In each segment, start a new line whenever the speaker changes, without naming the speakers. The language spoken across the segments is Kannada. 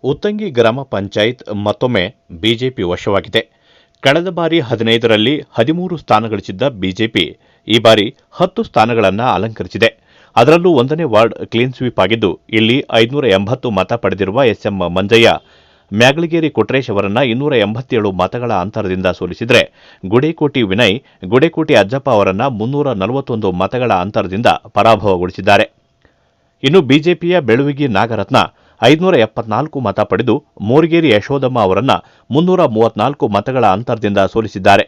ಉತ್ತಂಗಿ ಗ್ರಾಮ ಪಂಚಾಯತ್ ಮತ್ತೊಮ್ಮೆ ಬಿಜೆಪಿ ವಶವಾಗಿದೆ. ಕಳೆದ ಬಾರಿ 15ರಲ್ಲಿ 13 ಸ್ಥಾನ ಗಳಿಸಿದ್ದ ಬಿಜೆಪಿ ಈ ಬಾರಿ 10 ಸ್ಥಾನಗಳನ್ನು ಅಲಂಕರಿಸಿದೆ. ಅದರಲ್ಲೂ 1ನೇ ವಾರ್ಡ್ ಕ್ಲೀನ್ ಸ್ವೀಪ್ ಆಗಿದ್ದು, ಇಲ್ಲಿ 580 ಮತ ಪಡೆದಿರುವ ಎಸ್ಎಂ ಮಂಜಯ್ಯ ಮ್ಯಾಗಳಗೇರಿ ಕೊಟ್ರೇಶ್ ಅವರನ್ನ 287 ಮತಗಳ ಅಂತರದಿಂದ ಸೋಲಿಸಿದರೆ, ಗುಡೇಕೋಟಿ ವಿನಯ್ ಗುಡೇಕೋಟಿ ಅಜ್ಜಪ್ಪ ಅವರನ್ನ 341 ಮತಗಳ ಅಂತರದಿಂದ ಪರಾಭವಗೊಳಿಸಿದ್ದಾರೆ. ಇನ್ನು ಬಿಜೆಪಿಯ ಬೆಳುವಿಗಿ ನಾಗರತ್ನ 574 ಮತ ಪಡೆದು ಮೋರಿಗೇರಿ ಯಶೋದಮ್ಮ ಅವರನ್ನ 334 ಮತಗಳ ಅಂತರದಿಂದ ಸೋಲಿಸಿದ್ದಾರೆ.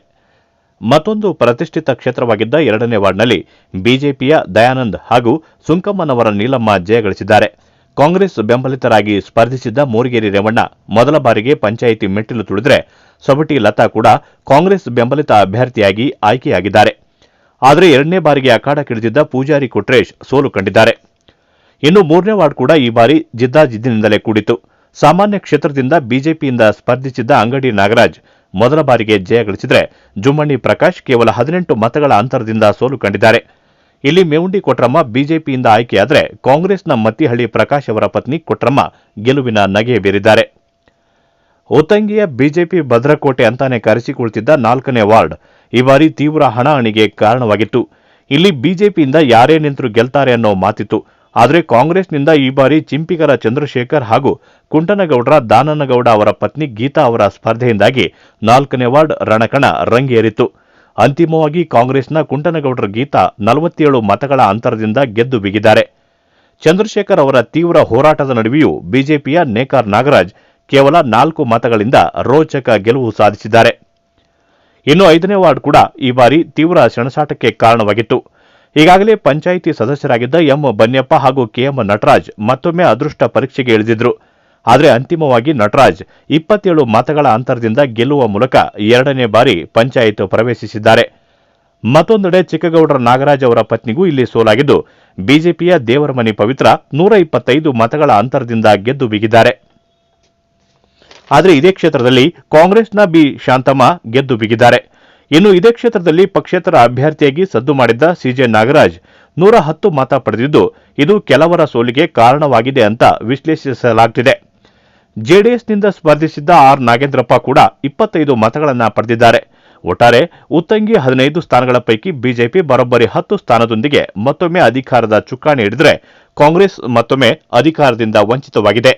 ಮತ್ತೊಂದು ಪ್ರತಿಷ್ಠಿತ ಕ್ಷೇತ್ರವಾಗಿದ್ದ 2ನೇ ವಾರ್ಡ್ನಲ್ಲಿ ಬಿಜೆಪಿಯ ದಯಾನಂದ್ ಹಾಗೂ ಸುಂಕಮ್ಮನವರ ನೀಲಮ್ಮ ಜಯಗಳಿಸಿದ್ದಾರೆ. ಕಾಂಗ್ರೆಸ್ ಬೆಂಬಲಿತರಾಗಿ ಸ್ಪರ್ಧಿಸಿದ್ದ ಮೋರಿಗೇರಿ ರೇವಣ್ಣ ಮೊದಲ ಬಾರಿಗೆ ಪಂಚಾಯಿತಿ ಮೆಟ್ಟಿಲು ತುಳಿದರೆ, ಸೊಬಟಿ ಲತಾ ಕೂಡ ಕಾಂಗ್ರೆಸ್ ಬೆಂಬಲಿತ ಅಭ್ಯರ್ಥಿಯಾಗಿ ಆಯ್ಕೆಯಾಗಿದ್ದಾರೆ. ಆದರೆ 2ನೇ ಬಾರಿಗೆ ಅಖಾಡಕ್ಕಿಳಿದಿದ್ದ ಪೂಜಾರಿ ಕೊಟ್ರೇಶ್ ಸೋಲು ಕಂಡಿದ್ದಾರೆ. ಇನ್ನು 3ನೇ ವಾರ್ಡ್ ಕೂಡ ಈ ಬಾರಿ ಜಿದ್ದಾಜಿದ್ದಿನಿಂದಲೇ ಕೂಡಿತು. ಸಾಮಾನ್ಯ ಕ್ಷೇತ್ರದಿಂದ ಬಿಜೆಪಿಯಿಂದ ಸ್ಪರ್ಧಿಸಿದ್ದ ಅಂಗಡಿ ನಾಗರಾಜ್ ಮೊದಲ ಬಾರಿಗೆ ಜಯಗಳಿಸಿದರೆ, ಜುಮ್ಮಣ್ಣಿ ಪ್ರಕಾಶ್ ಕೇವಲ 18 ಮತಗಳ ಅಂತರದಿಂದ ಸೋಲು ಕಂಡಿದ್ದಾರೆ. ಇಲ್ಲಿ ಮೇವುಂಡಿ ಕೊಟ್ರಮ್ಮ ಬಿಜೆಪಿಯಿಂದ ಆಯ್ಕೆಯಾದರೆ, ಕಾಂಗ್ರೆಸ್ನ ಮತ್ತಿಹಳ್ಳಿ ಪ್ರಕಾಶ್ ಅವರ ಪತ್ನಿ ಕೊಟ್ರಮ್ಮ ಗೆಲುವಿನ ನಗೆ ಬೀರಿದ್ದಾರೆ. ಉತ್ತಂಗಿಯ ಬಿಜೆಪಿ ಭದ್ರಕೋಟೆ ಅಂತಾನೆ ಕರೆಸಿಕೊಳ್ತಿದ್ದ 4ನೇ ವಾರ್ಡ್ ಈ ಬಾರಿ ತೀವ್ರ ಹಣಾಹಣಿಗೆ ಕಾರಣವಾಗಿತ್ತು. ಇಲ್ಲಿ ಬಿಜೆಪಿಯಿಂದ ಯಾರೇ ನಿಂತರೂ ಗೆಲ್ತಾರೆ ಅನ್ನೋ ಮಾತಿತ್ತು. ಆದರೆ ಕಾಂಗ್ರೆಸ್ನಿಂದ ಈ ಬಾರಿ ಚಿಂಪಿಗರ ಚಂದ್ರಶೇಖರ್ ಹಾಗೂ ಕುಂಟನಗೌಡರ ದಾನನಗೌಡ ಅವರ ಪತ್ನಿ ಗೀತಾ ಅವರ ಸ್ಪರ್ಧೆಯಿಂದಾಗಿ 4ನೇ ವಾರ್ಡ್ ರಣಕಣ ರಂಗೇರಿತು. ಅಂತಿಮವಾಗಿ ಕಾಂಗ್ರೆಸ್ನ ಕುಂಟನಗೌಡರ ಗೀತಾ 47 ಮತಗಳ ಅಂತರದಿಂದ ಗೆದ್ದು ಬಿಗಿದ್ದಾರೆ. ಚಂದ್ರಶೇಖರ್ ಅವರ ತೀವ್ರ ಹೋರಾಟದ ನಡುವೆಯೂ ಬಿಜೆಪಿಯ ನೇಕಾರ್ ನಾಗರಾಜ್ ಕೇವಲ 4 ಮತಗಳಿಂದ ರೋಚಕ ಗೆಲುವು ಸಾಧಿಸಿದ್ದಾರೆ. ಇನ್ನು 5ನೇ ವಾರ್ಡ್ ಕೂಡ ಈ ಬಾರಿ ತೀವ್ರ ಸೆಣಸಾಟಕ್ಕೆ ಕಾರಣವಾಗಿತ್ತು. ಈಗಾಗಲೇ ಪಂಚಾಯಿತಿ ಸದಸ್ಯರಾಗಿದ್ದ ಎಂ ಬನ್ಯಪ್ಪ ಹಾಗೂ ಕೆಎಂ ನಟರಾಜ್ ಮತ್ತೊಮ್ಮೆ ಅದೃಷ್ಟ ಪರೀಕ್ಷೆಗೆ ಇಳಿದಿದ್ರು. ಆದರೆ ಅಂತಿಮವಾಗಿ ನಟರಾಜ್ 27 ಮತಗಳ ಅಂತರದಿಂದ ಗೆಲ್ಲುವ ಮೂಲಕ 2ನೇ ಬಾರಿ ಪಂಚಾಯತ್ ಪ್ರವೇಶಿಸಿದ್ದಾರೆ. ಮತ್ತೊಂದೆಡೆ ಚಿಕ್ಕಗೌಡರ ನಾಗರಾಜ್ ಅವರ ಪತ್ನಿಗೂ ಇಲ್ಲಿ ಸೋಲಾಗಿದ್ದು, ಬಿಜೆಪಿಯ ದೇವರಮನಿ ಪವಿತ್ರ 125 ಮತಗಳ ಅಂತರದಿಂದ ಗೆದ್ದು ಬಿಗಿದ್ದಾರೆ. ಆದರೆ ಇದೇ ಕ್ಷೇತ್ರದಲ್ಲಿ ಕಾಂಗ್ರೆಸ್ನ ಬಿ ಶಾಂತಮ್ಮ ಗೆದ್ದು ಬಿಗಿದ್ದಾರೆ. ಇನ್ನು ಇದೇ ಕ್ಷೇತ್ರದಲ್ಲಿ ಪಕ್ಷೇತರ ಅಭ್ಯರ್ಥಿಯಾಗಿ ಸದ್ದು ಮಾಡಿದ್ದ ಸಿಜೆ ನಾಗರಾಜ್ 110 ಮತ ಪಡೆದಿದ್ದು, ಇದು ಕೆಲವರ ಸೋಲಿಗೆ ಕಾರಣವಾಗಿದೆ ಅಂತ ವಿಶ್ಲೇಷಿಸಲಾಗುತ್ತಿದೆ. ಜೆಡಿಎಸ್ನಿಂದ ಸ್ಪರ್ಧಿಸಿದ್ದ ಆರ್ ನಾಗೇಂದ್ರಪ್ಪ ಕೂಡ 25 ಮತಗಳನ್ನು ಪಡೆದಿದ್ದಾರೆ. ಒಟ್ಟಾರೆ ಉತ್ತಂಗಿ 15 ಸ್ಥಾನಗಳ ಪೈಕಿ ಬಿಜೆಪಿ ಬರೋಬ್ಬರಿ 10 ಸ್ಥಾನದೊಂದಿಗೆ ಮತ್ತೊಮ್ಮೆ ಅಧಿಕಾರದ ಚುಕ್ಕಾಣಿ ಹಿಡಿದರೆ, ಕಾಂಗ್ರೆಸ್ ಮತ್ತೊಮ್ಮೆ ಅಧಿಕಾರದಿಂದ ವಂಚಿತವಾಗಿದೆ.